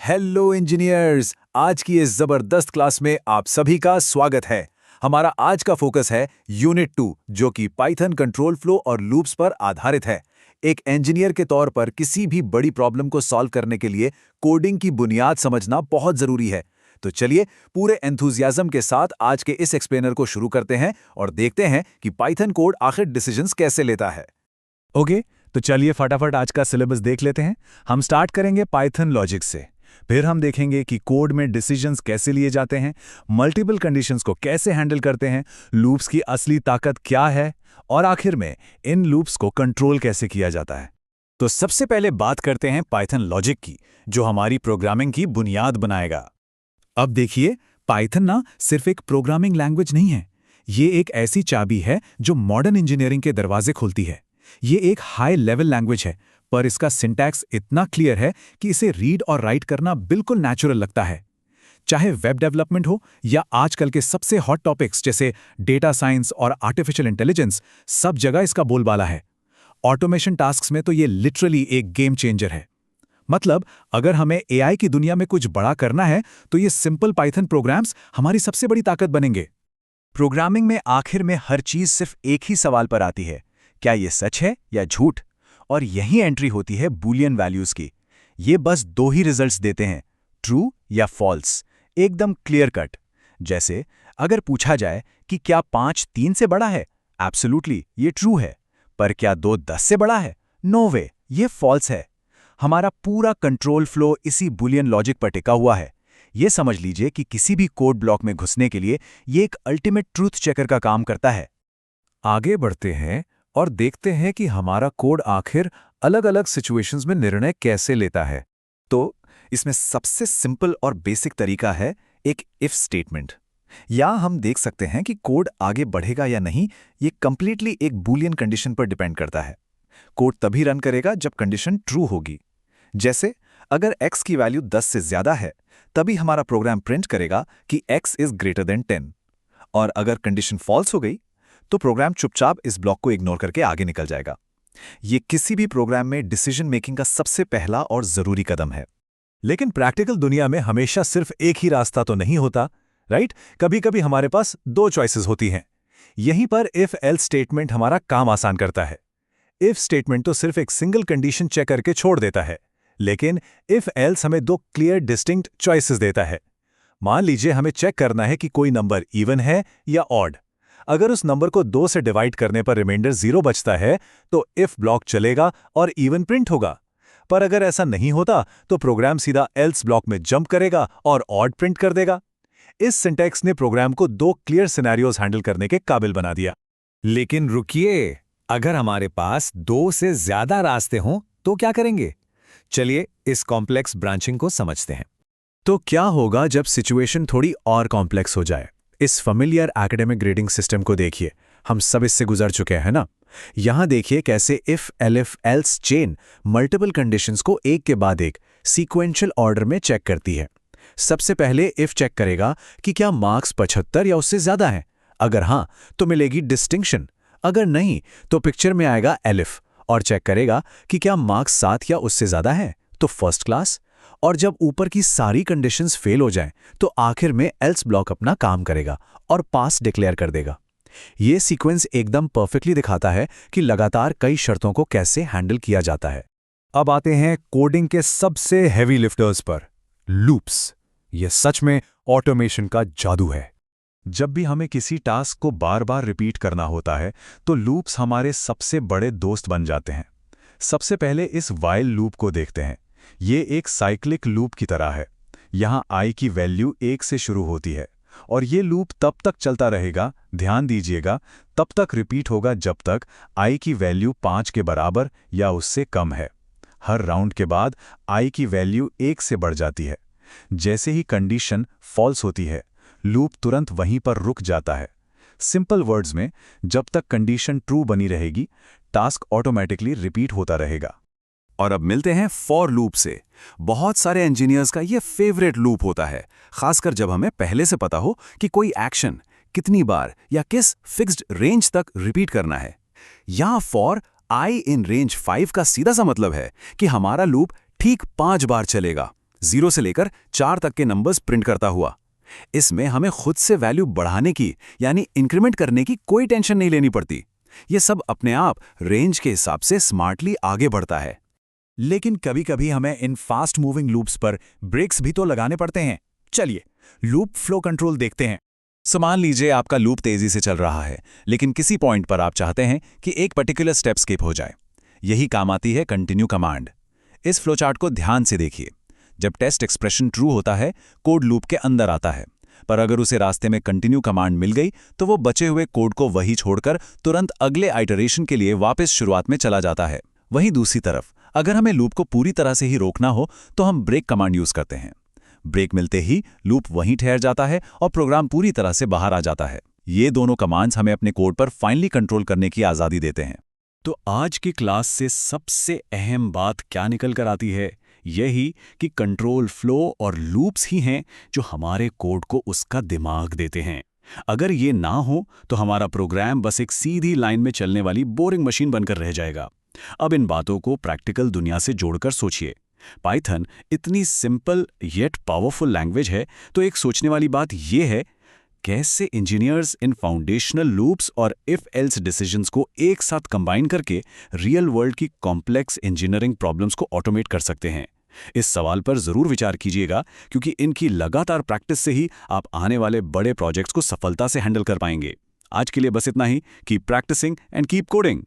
Hello engineers, आज की इस जबरदस्त क्लास में आप सभी का स्वागत है। हमारा आज का फोकस है यूनिट 2, जो कि पाइथन कंट्रोल फ्लो और लूप्स पर आधारित है। एक इंजीनियर के तौर पर किसी भी बड़ी प्रॉब्लम को सॉल्व करने के लिए कोडिंग की बुनियाद समझना बहुत जरूरी है। तो चलिए पूरे एंथुजियाज्म के साथ आज के इस एक्सप्लेनर को शुरू करते हैं और देखते हैं कि पाइथन कोड आखिर डिसीजंस कैसे लेता है। ओके, तो चलिए फटाफट आज का सिलेबस देख लेते हैं। हम स्टार्ट करेंगे पाइथन लॉजिक से। फिर हम देखेंगे कि कोड में डिसीजंस कैसे लिए जाते हैं, मल्टीपल कंडीशंस को कैसे हैंडल करते हैं, लूप्स की असली ताकत क्या है और आखिर में इन लूप्स को कंट्रोल कैसे किया जाता है। तो सबसे पहले बात करते हैं पाइथन लॉजिक की, जो हमारी प्रोग्रामिंग की बुनियाद बनाएगा। अब देखिए, पाइथन ना सिर्फ एक प्रोग्रामिंग लैंग्वेज नहीं है, ये एक ऐसी चाबी है जो मॉडर्न इंजीनियरिंग के दरवाजे खोलती है। ये एक हाई लेवल लैंग्वेज है, पर इसका सिंटैक्स इतना क्लियर है कि इसे रीड और राइट करना बिल्कुल नेचुरल लगता है। चाहे वेब डेवलपमेंट हो या आजकल के सबसे हॉट टॉपिक्स जैसे डेटा साइंस और आर्टिफिशियल इंटेलिजेंस, सब जगह इसका बोलबाला है। ऑटोमेशन टास्क्स में तो ये लिटरली एक गेम चेंजर है। मतलब अगर हमें एआई की दुनिया में कुछ बड़ा करना है तो ये सिंपल पाइथन प्रोग्राम्स हमारी सबसे बड़ी ताकत बनेंगे। प्रोग्रामिंग में आखिर में हर चीज सिर्फ एक ही सवाल पर आती है, क्या ये सच है या झूठ? और यही एंट्री होती है बूलियन वैल्यूज की। ये बस दो ही रिजल्ट्स देते हैं, ट्रू या फॉल्स, एकदम क्लियर कट। जैसे अगर पूछा जाए कि क्या 5 3 से बड़ा है, एब्सोल्युटली ये ट्रू है, पर क्या 2 10 से बड़ा है, नो वे, ये फॉल्स है। हमारा पूरा कंट्रोल फ्लो इसी बूलियन लॉजिक पर टिका हुआ है। ये समझ लीजिए कि किसी भी कोड ब्लॉक में घुसने के लिए ये एक अल्टीमेट ट्रूथ चेकर का काम करता है। आगे बढ़ते हैं और देखते हैं कि हमारा कोड आखिर अलग-अलग सिचुएशंस में निर्णय कैसे लेता है। तो इसमें सबसे सिंपल और बेसिक तरीका है एक इफ स्टेटमेंट। या हम देख सकते हैं कि कोड आगे बढ़ेगा या नहीं, ये कंप्लीटली एक बूलियन कंडीशन पर डिपेंड करता है। कोड तभी रन करेगा जब कंडीशन ट्रू होगी। जैसे अगर x की वैल्यू 10 से ज्यादा है, तभी हमारा प्रोग्राम प्रिंट करेगा कि x इज ग्रेटर देन 10। और अगर कंडीशन फॉल्स हो गई तो प्रोग्राम चुपचाप इस ब्लॉक को इग्नोर करके आगे निकल जाएगा। ये किसी भी प्रोग्राम में डिसीजन मेकिंग का सबसे पहला और जरूरी कदम है। लेकिन प्रैक्टिकल दुनिया में हमेशा सिर्फ एक ही रास्ता तो नहीं होता, राइट? कभी-कभी हमारे पास 2 चॉइसेस होती हैं। यहीं पर इफ एल्स स्टेटमेंट हमारा काम आसान करता है। इफ स्टेटमेंट तो सिर्फ एक सिंगल कंडीशन चेक करके छोड़ देता है, लेकिन इफ एल्स हमें 2 क्लियर डिस्टिंक्ट चॉइसेस देता है। मान लीजिए हमें चेक करना है कि कोई नंबर इवन है या ऑड। अगर उस नंबर को 2 से डिवाइड करने पर रिमाइंडर 0 बचता है तो इफ ब्लॉक चलेगा और इवन प्रिंट होगा। पर अगर ऐसा नहीं होता तो प्रोग्राम सीधा एल्स ब्लॉक में जंप करेगा और ऑड प्रिंट कर देगा। इस सिंटैक्स ने प्रोग्राम को 2 क्लियर सिनेरियोज हैंडल करने के काबिल बना दिया। लेकिन रुकिए, अगर हमारे पास 2 से ज्यादा रास्ते हों तो क्या करेंगे? चलिए इस कॉम्प्लेक्स ब्रांचिंग को समझते हैं। तो क्या होगा जब सिचुएशन थोड़ी और कॉम्प्लेक्स हो जाए? इस फैमिलियर एकेडमिक ग्रेडिंग सिस्टम को देखिए, हम सब इससे गुजर चुके हैं ना। यहां देखिए कैसे if elif else chain multiple conditions को एक के बाद एक सीक्वेंशियल ऑर्डर में चेक करती है। सबसे पहले इफ चेक करेगा कि क्या मार्क्स 75 या उससे ज्यादा हैं। अगर हां तो मिलेगी डिस्टिंक्शन, अगर नहीं तो पिक्चर में आएगा एलिफ और चेक करेगा कि क्या मार्क्स 7 या उससे ज्यादा हैं तो फर्स्ट क्लास। और जब ऊपर की सारी कंडीशंस फेल हो जाएं तो आखिर में एल्स ब्लॉक अपना काम करेगा और पास डिक्लेयर कर देगा। ये सीक्वेंस एकदम परफेक्टली दिखाता है कि लगातार कई शर्तों को कैसे हैंडल किया जाता है। अब आते हैं कोडिंग के सबसे हेवी लिफ्टर्स पर, लूप्स। ये सच में ऑटोमेशन का जादू है। जब भी हमें किसी टास्क को बार बार रिपीट करना होता है तो लूप्स हमारे सबसे बड़े दोस्त बन जाते हैं। सबसे पहले इस वाइल लूप को देखते हैं। ये एक साइक्लिक लूप की तरह है। यहाँ i की वैल्यू 1 से शुरू होती है और ये लूप तब तक चलता रहेगा, ध्यान दीजिएगा, तब तक रिपीट होगा जब तक i की वैल्यू 5 के बराबर या उससे कम है। हर राउंड के बाद i की वैल्यू 1 से बढ़ जाती है। जैसे ही कंडीशन फॉल्स होती है, लूप तुरंत वहीं पर रुक जाता है। सिंपल वर्ड्स में, जब तक कंडीशन ट्रू बनी रहेगी, टास्क ऑटोमेटिकली रिपीट होता रहेगा। और अब मिलते हैं फॉर लूप से। बहुत सारे इंजीनियर्स का ये फेवरेट लूप होता है, खासकर जब हमें पहले से पता हो कि कोई एक्शन कितनी बार या किस फिक्स्ड रेंज तक रिपीट करना है। यहाँ फॉर i इन रेंज 5 का सीधा सा मतलब है कि हमारा लूप ठीक 5 बार चलेगा। 0 से लेकर 4 तक के नंबर्स प्रिंट करता हुआ। इसमें हमें खुद से वैल्यू बढ़ाने की यानी इंक्रीमेंट करने की कोई टेंशन नहीं लेनी पड़ती। ये सब अपने आप रेंज के हिसाब से स्मार्टली आगे बढ़ता है। लेकिन कभी-कभी हमें इन फास्ट मूविंग लूप्स पर ब्रेक्स भी तो लगाने पड़ते हैं। चलिए, लूप फ्लो कंट्रोल देखते हैं। मान लीजिए आपका लूप तेजी से चल रहा है, लेकिन किसी पॉइंट पर आप चाहते हैं कि एक पर्टिकुलर स्टेप स्किप हो जाए। यही काम आती है कंटिन्यू कमांड। इस फ्लोचार्ट को ध्यान से देखिए। जब टेस्ट एक्सप्रेशन ट्रू होता है, कोड लूप के अंदर आता है, पर अगर उसे रास्ते में कंटिन्यू कमांड मिल गई तो वो बचे हुए कोड को वही छोड़कर तुरंत अगले आइटरेशन के लिए वापस शुरुआत में चला जाता है। वहीं दूसरी तरफ अगर हमें लूप को पूरी तरह से ही रोकना हो तो हम ब्रेक कमांड यूज करते हैं। ब्रेक मिलते ही लूप वहीं ठहर जाता है और प्रोग्राम पूरी तरह से बाहर आ जाता है। ये दोनों कमांड्स हमें अपने कोड पर फाइनली कंट्रोल करने की आज़ादी देते हैं। तो आज की क्लास से सबसे अहम बात क्या निकल कर आती है? यही कि कंट्रोल फ्लो और लूप्स ही हैं जो हमारे कोड को उसका दिमाग देते हैं। अगर ये ना हो तो हमारा प्रोग्राम बस एक सीधी लाइन में चलने वाली बोरिंग मशीन बनकर रह जाएगा। अब इन बातों को प्रैक्टिकल दुनिया से जोड़कर सोचिए। पाइथन इतनी सिंपल येट पावरफुल लैंग्वेज है, तो एक सोचने वाली बात यह है, कैसे इंजीनियर्स इन फाउंडेशनल लूप्स और इफ एल्स डिसीजंस को एक साथ कंबाइन करके रियल वर्ल्ड की कॉम्प्लेक्स इंजीनियरिंग प्रॉब्लम्स को ऑटोमेट कर सकते हैं। इस सवाल पर जरूर विचार कीजिएगा, क्योंकि इनकी लगातार प्रैक्टिस से ही आप आने वाले बड़े प्रोजेक्ट्स को सफलता से हैंडल कर पाएंगे। आज के लिए बस इतना ही। Keep practising and keep coding.